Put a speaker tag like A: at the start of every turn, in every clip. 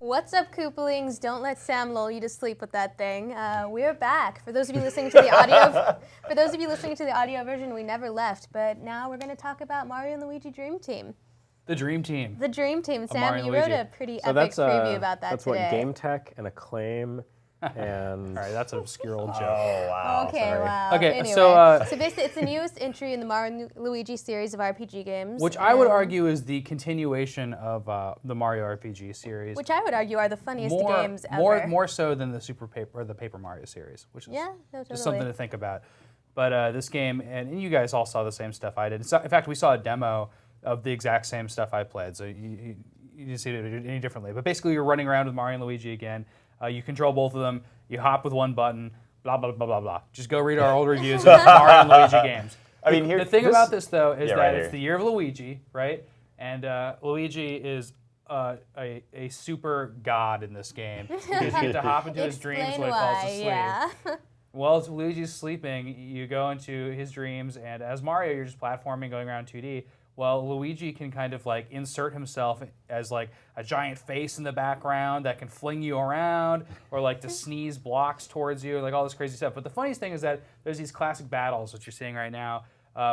A: What's up, Koopalings? Don't let Sam lull you to sleep with that thing. We're back. For those of you listening to the audio, version, we never left. But now we're going to talk about Mario and Luigi Dream Team.
B: The Dream Team.
A: The Dream Team. Sam, you wrote a pretty epic preview about that
C: that's
A: today.
C: That's what Game Tech and Acclaim and...
B: All right, that's an obscure old joke.
C: Oh, wow.
A: Okay,
C: sorry.
A: wow.
B: Okay,
A: anyway,
B: so
A: basically, it's the newest entry in the Mario and Luigi series of RPG games.
B: which I would argue is the continuation of the Mario RPG series.
A: Which I would argue are the funniest games ever.
B: More so than the Paper Mario series, which is just something to think about. But this game, and you guys all saw the same stuff I did. In fact, we saw a demo of the exact same stuff I played, so you didn't see it any differently. But basically, you're running around with Mario and Luigi again. You control both of them. You hop with one button. Blah blah blah blah blah. Just go read our old reviews of Mario and Luigi games.
C: I mean,
B: the thing about this though is that it's the year of Luigi, right? And Luigi is a super god in this game because you get to hop into his dreams when he falls asleep.
A: Yeah.
B: Well, as Luigi's sleeping, you go into his dreams, and as Mario, you're just platforming, going around 2D. Well, Luigi can kind of like insert himself as like a giant face in the background that can fling you around, or like to sneeze blocks towards you, like all this crazy stuff. But the funniest thing is that there's these classic battles, which you're seeing right now,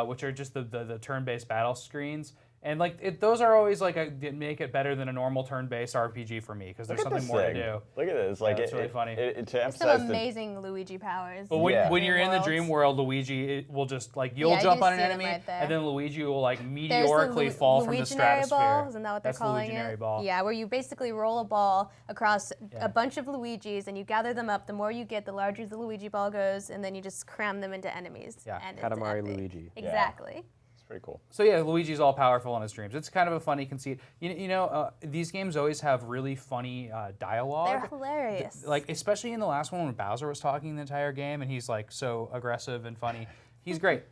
B: which are just the turn-based battle screens. And like those are always like make it better than a normal turn-based RPG for me because there's something more to do.
C: Look at this! Like
B: it's really funny.
C: To emphasize
A: some amazing Luigi powers.
B: But when you're in the dream world, Luigi will just like you'll jump on an enemy, and then Luigi will like meteorically fall from the stratosphere.
A: Ball, isn't that what they're calling
B: it?
A: Ball. Yeah, where you basically roll a ball across a bunch of Luigis, and you gather them up. The more you get, the larger the Luigi ball goes, and then you just cram them into enemies.
B: Yeah,
C: Katamari Luigi.
A: Exactly.
C: Yeah. Pretty cool.
B: So yeah, Luigi's all powerful in his dreams. It's kind of a funny conceit. You know, these games always have really funny dialogue.
A: They're hilarious.
B: Like especially in the last one when Bowser was talking the entire game, and he's like so aggressive and funny. He's great.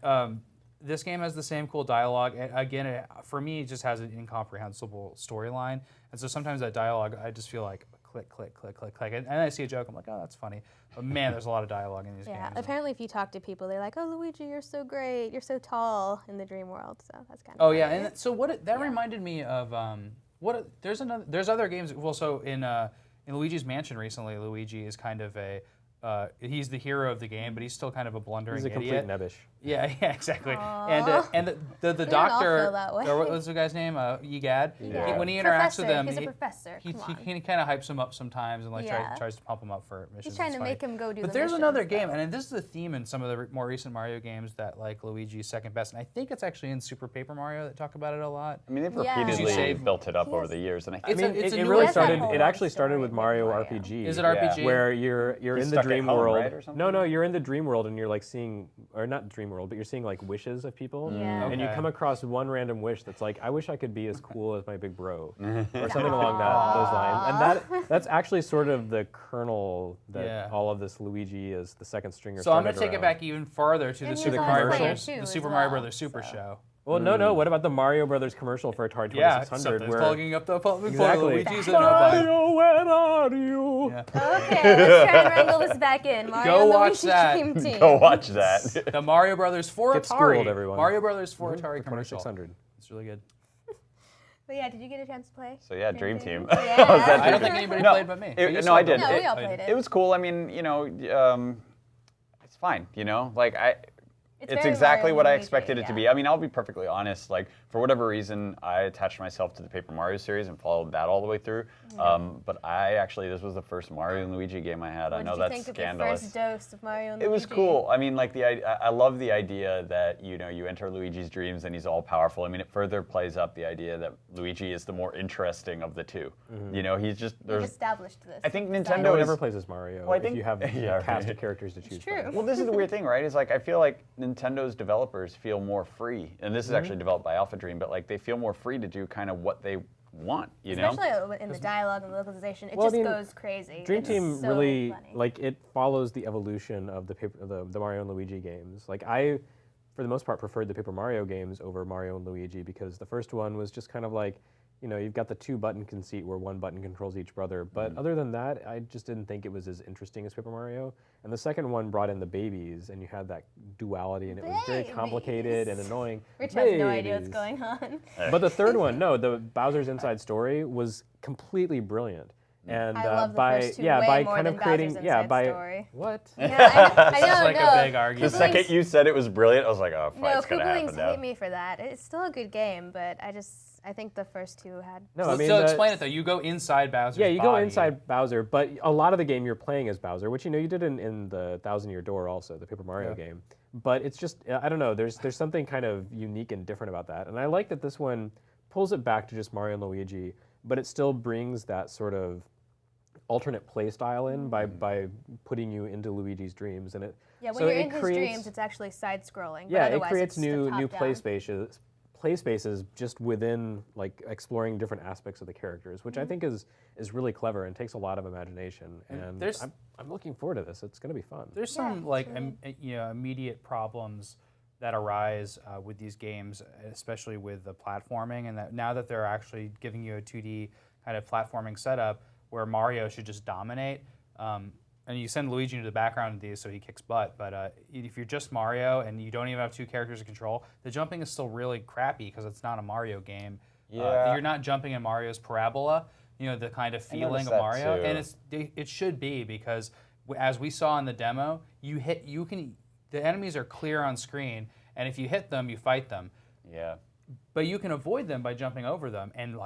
B: This game has the same cool dialogue. Again, for me, it just has an incomprehensible storyline, and so sometimes that dialogue, I just feel like click, click, click, click, click, and I see a joke, I'm like, oh, that's funny. But man, there's a lot of dialogue in these games.
A: Yeah, apparently if you talk to people, they're like, oh, Luigi, you're so great, you're so tall in the dream world, so that's kind of
B: Oh, yeah, and so that reminded me of, there's other games, well, so in Luigi's Mansion recently, Luigi is kind of he's the hero of the game, but he's still kind of a blundering idiot.
C: He's a complete nebbish.
B: Yeah, exactly.
A: Aww.
B: And the doctor, or what was the guy's name? Egad.
C: Yeah.
B: When he interacts with him,
A: he's a professor.
B: He kind of hypes him up sometimes and like tries to pump him up for missions.
A: He's trying to make him go do.
B: But there's another game, and this is a theme in some of the more recent Mario games that like Luigi's second best, and I think it's actually in Super Paper Mario that talk about it a lot.
C: I mean, they've repeatedly built it up over the years, and
B: it
C: really started. It actually started with Mario RPG.
B: Is it RPG?
C: Where you're in the dream world. Right, or something? No, you're in the dream world, and you're like seeing, or not dream world, but you're seeing like wishes of people, and you come across one random wish that's like, I wish I could be as cool as my big bro, or something along those lines. And that's actually sort of the kernel that all of this Luigi is the second stringer.
B: So I'm going to take it back even farther to the Super Mario Brothers Super Show.
C: Well, no. What about the Mario Brothers commercial for Atari 2600?
B: Something's plugging up the public.
C: Exactly.
B: Mario,
C: where are you?
A: Yeah. Okay, let's try and wrangle this back in. Mario and Luigi Dream Team.
C: Go watch that.
B: The Mario Brothers for
C: Get
B: Atari.
C: Schooled, everyone.
B: Mario Brothers for Atari commercial.
C: 2600.
B: It's really good.
A: But yeah, did you get a chance to play?
C: So yeah, Dream Team.
A: Yeah.
B: I don't think anybody played but me.
C: No, I did.
A: No, we all played it.
C: It was cool. I mean, it's fine. Like It's exactly what I expected it to be. I mean, I'll be perfectly honest. Like, for whatever reason, I attached myself to the Paper Mario series and followed that all the way through. But this was the first Mario and Luigi game I had. I know that's scandalous. What did you think of your first dose of Mario and Luigi? It was cool. I mean, like I love the idea that you enter Luigi's dreams and he's all powerful. I mean, it further plays up the idea that Luigi is the more interesting of the two. He's just
A: We've established this.
C: I think Nintendo
D: never plays as Mario.
C: Well, I think
D: if you have a cast of characters to choose from.
C: Well, this is the weird thing, right? Is like I feel like Nintendo's developers feel more free, and this is actually developed by Alpha Dream, but like they feel more free to do kind of what they want,
A: Especially in the dialogue and the localization, it goes crazy.
D: Dream Team really like it follows the evolution of the Mario and Luigi games. Like I, for the most part, preferred the Paper Mario games over Mario and Luigi because the first one was just kind of like, you've got the 2-button conceit where one button controls each brother. But other than that, I just didn't think it was as interesting as Paper Mario. And the second one brought in the babies, and you had that duality, and it was very complicated and annoying.
A: Rich has no idea what's going on.
D: But the third one, the Bowser's Inside Story was completely brilliant. And
A: I love the
D: by
A: first two
D: yeah
A: way
D: by
A: more
D: kind
A: than
D: of creating
A: Bowser's
D: yeah
A: Inside
D: by
A: Story.
D: what
A: Yeah, I
B: This is
A: know,
B: like
A: no.
B: a big
C: The
B: argument.
C: second you said it was brilliant, I was like, oh,
A: No,
C: it's gonna happen
A: Kooplings
C: now.
A: hate me for that. It's still a good game, but I think the first two had.
D: no
B: So,
D: I mean
B: so
D: the-
B: explain it though. You go inside Bowser's
D: Yeah, you go
B: body.
D: inside Bowser, but a lot of the game you're playing as Bowser, which you did in the Thousand Year Door also, the Paper Mario game. But it's just I don't know. There's something kind of unique and different about that, and I like that this one pulls it back to just Mario and Luigi, but it still brings that sort of alternate play style in by putting you into Luigi's dreams, and it
A: Yeah, when
D: so
A: you're
D: it
A: in his
D: creates,
A: dreams, it's actually side-scrolling.
D: yeah,
A: but
D: it
A: otherwise
D: creates
A: it's the
D: new
A: top-down.
D: play spaces just within like exploring different aspects of the characters, which I think is really clever and takes a lot of imagination. And
B: there's-
D: I'm looking forward to this. It's going to be fun.
B: There's some immediate problems that arise with these games, especially with the platforming, and that now that they're actually giving you a 2D kind of platforming setup where Mario should just dominate. And you send Luigi into the background of these so he kicks butt, but if you're just Mario and you don't even have two characters to control, the jumping is still really crappy because it's not a Mario game.
C: Yeah.
B: You're not jumping in Mario's parabola, the kind of feeling of
C: that
B: Mario,
C: too.
B: and it should be because as we saw in the demo, the enemies are clear on screen, and if you hit them, you fight them.
C: Yeah.
B: But you can avoid them by jumping over them, and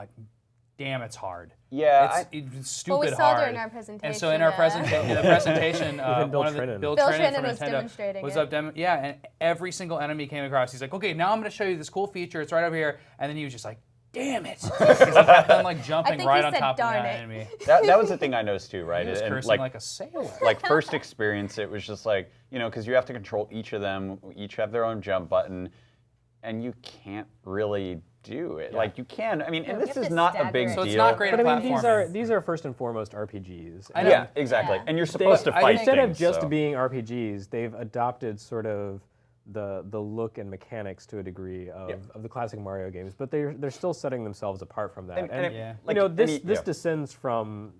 B: damn, it's hard.
C: Yeah.
B: It's stupid
A: Well, we saw
B: hard.
A: during our presentation.
B: And so in our presentation,
D: Bill
B: one of the
D: Trinan.
B: Bill
A: Bill
B: Trinan
A: Trinan
B: from
A: was
B: Nintendo
A: demonstrating
B: was
A: it.
B: and every single enemy came across. He's like, okay, now I'm going to show you this cool feature. It's right over here, and then he was just like, damn it, because he kept on jumping
A: think
B: right
A: he
B: on
A: said,
B: top of
A: "Darn
B: that
A: it."
B: enemy.
C: that was the thing I noticed too, right?
B: He was
C: And,
B: cursing like a sailor.
C: like first experience, it was just like, because you have to control each of them, each have their own jump button, and you can't really do it. Like you can, and
A: you
C: this
A: have
C: is
A: to
C: not a
A: stagger
C: big
A: it.
C: deal.
B: So it's not great
D: But
B: at
D: I mean,
B: platforming.
D: these are first and foremost RPGs.
B: I know.
C: Yeah, exactly.
A: Yeah.
C: And you're supposed to fight
D: Instead of
C: things,
D: just
C: so.
D: being RPGs, they've adopted sort of the look and mechanics to a degree of the classic Mario games, but they're still setting themselves apart from that.
C: And it-
B: Yeah.
C: like
D: this
C: any-
D: descends from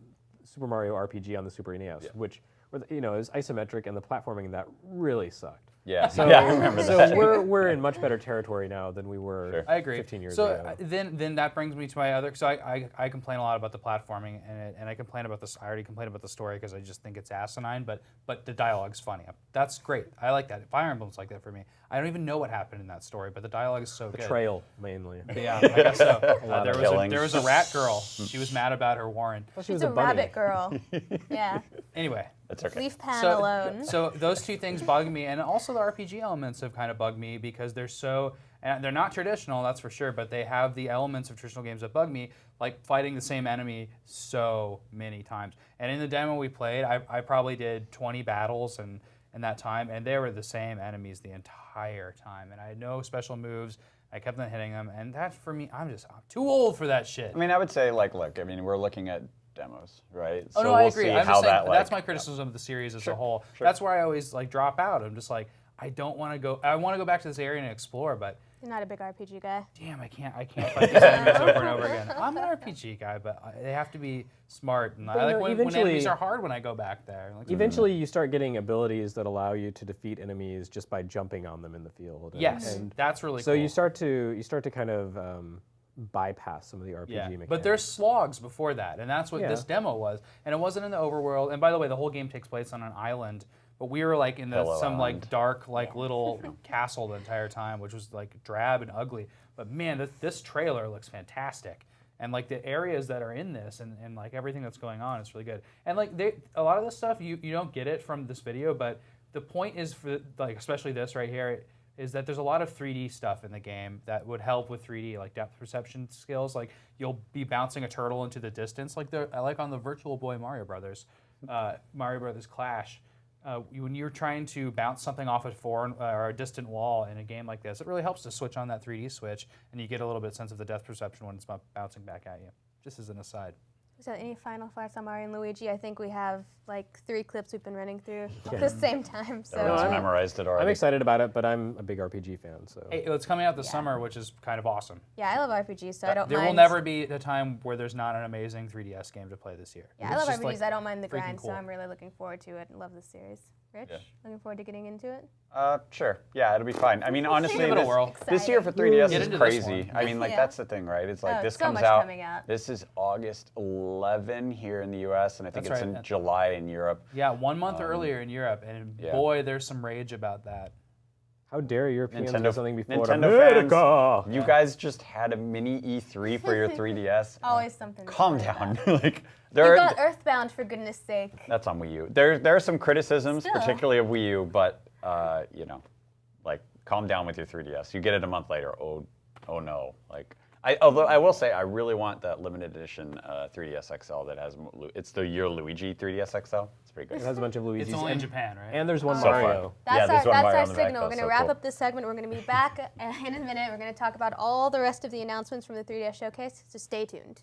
D: Super Mario RPG on the Super NES, which is isometric, and the platforming in that really sucked.
C: Yeah,
D: So,
C: yeah, I remember
D: so
C: that.
D: we're in much better territory now than we were
C: Sure.
B: I agree.
D: 15 years
B: so
D: ago.
B: then that brings me to my other. So I complain a lot about the platforming, and I complain about this. I already complained about the story because I just think it's asinine. But the dialogue's funny. That's great. I like that. Fire Emblem's like that for me. I don't even know what happened in that story, but the dialogue is so good.
D: Betrayal, mainly.
B: Yeah, I guess so.
C: lot of
B: there
C: killings.
B: was a rat girl. She was mad about her Warren.
D: She was
A: She's a
D: bunny.
A: rabbit girl. Yeah.
B: Anyway.
C: That's okay.
A: Leaf pan
B: So,
A: alone.
B: so those two things bug me, and also the RPG elements have kind of bugged me because and they're not traditional, that's for sure, but they have the elements of traditional games that bug me, like fighting the same enemy so many times. And in the demo we played, I probably did 20 battles in that time, and they were the same enemies the entire time, and I had no special moves. I kept on hitting them, and that's for me. I'm too old for that shit.
C: I mean, I would say, look, we're looking at demos, right?
B: Oh,
C: So
B: no, I
C: we'll
B: agree.
C: see
B: I'm
C: how
B: just saying,
C: that,
B: that's my criticism of the series as a whole.
C: sure.
B: That's where I always drop out. I'm just like, I don't want to go. I want to go back to this area and explore, but
A: You're not a big RPG guy.
B: damn, I can't fight these enemies over and over again. I'm an RPG guy, but they have to be smart, and I like when enemies are hard when I go back there. Like,
D: Eventually, you start getting abilities that allow you to defeat enemies just by jumping on them in the field.
B: yes,
D: And
B: that's really
D: so
B: cool.
D: you start to kind of bypass some of the RPG mechanics.
B: But there's slogs before that, and that's what
D: Yeah.
B: this demo was. And it wasn't in the overworld. And by the way, the whole game takes place on an island, but we were in
C: Hello
B: some
C: Island.
B: dark little castle the entire time, which was drab and ugly. But man, this trailer looks fantastic. And the areas that are in this and everything that's going on is really good. And a lot of this stuff you don't get it from this video, but the point is for especially this right here is that there's a lot of 3D stuff in the game that would help with 3D, like depth perception skills. Like you'll be bouncing a turtle into the distance, I like on the Virtual Boy Mario Brothers Clash. When you're trying to bounce something off a foreign or a distant wall in a game like this, it really helps to switch on that 3D switch, and you get a little bit sense of the depth perception when it's bouncing back at you. Just as an aside.
A: So any final thoughts on Mario and Luigi? I think we have 3 clips we've been running through at the same time. So
C: Everyone's memorized it already.
D: I'm excited about it, but I'm a big RPG fan. So
B: Hey, it's coming out this summer, which is kind of awesome.
A: yeah, I love RPGs, so I don't
B: There
A: mind.
B: will never be a time where there's not an amazing 3DS game to play this year.
A: Yeah, I
B: It's
A: love
B: just,
A: RPGs. I don't mind the
B: freaking
A: grind,
B: cool.
A: so I'm really looking forward to it and love this series. Rich,
C: Yeah.
A: looking forward to getting into it.
C: Sure. Yeah, it'll be fine. I mean, honestly,
B: Give it a whirl.
C: this year for
A: Exciting.
C: 3DS
B: Get
C: is
B: into this
C: crazy.
B: one.
C: I mean, like
A: Yeah.
C: that's the thing, right? It's like
A: Oh,
C: this
A: so
C: comes
A: much
C: out.
A: coming out.
C: This is August 11 here in the U.S. and I think
B: That's
C: it's
B: right.
C: in July in Europe.
B: Yeah, 1 month earlier in Europe, and
C: yeah.
B: boy, there's some rage about that.
D: How dare Europeans do something before
C: Nintendo
D: America?
C: fans, you guys just had a mini E3 for your 3DS.
A: Always something. to
C: Calm
A: worry
C: down.
A: about.
C: Like
A: You
C: there.
A: got Earthbound for goodness sake.
C: That's on Wii U. There are some criticisms,
A: Still.
C: particularly of Wii U, but you know, like calm down with your 3DS. You get it a month later. Oh no. Like although I will say I really want that limited edition 3DS XL that has it's the Your Luigi 3DS XL. It's pretty
D: It
C: good.
D: has a bunch of Luigi's.
B: It's only in Japan, right?
D: And there's one
C: So far.
D: Mario.
A: That's
C: Yeah, there's one
A: our
C: Mario on the back,
A: signal. We're
C: though,
A: going to
C: so
A: wrap
C: cool.
A: up this segment. We're going to be back in a minute. We're going to talk about all the rest of the announcements from the 3DS Showcase, so stay tuned.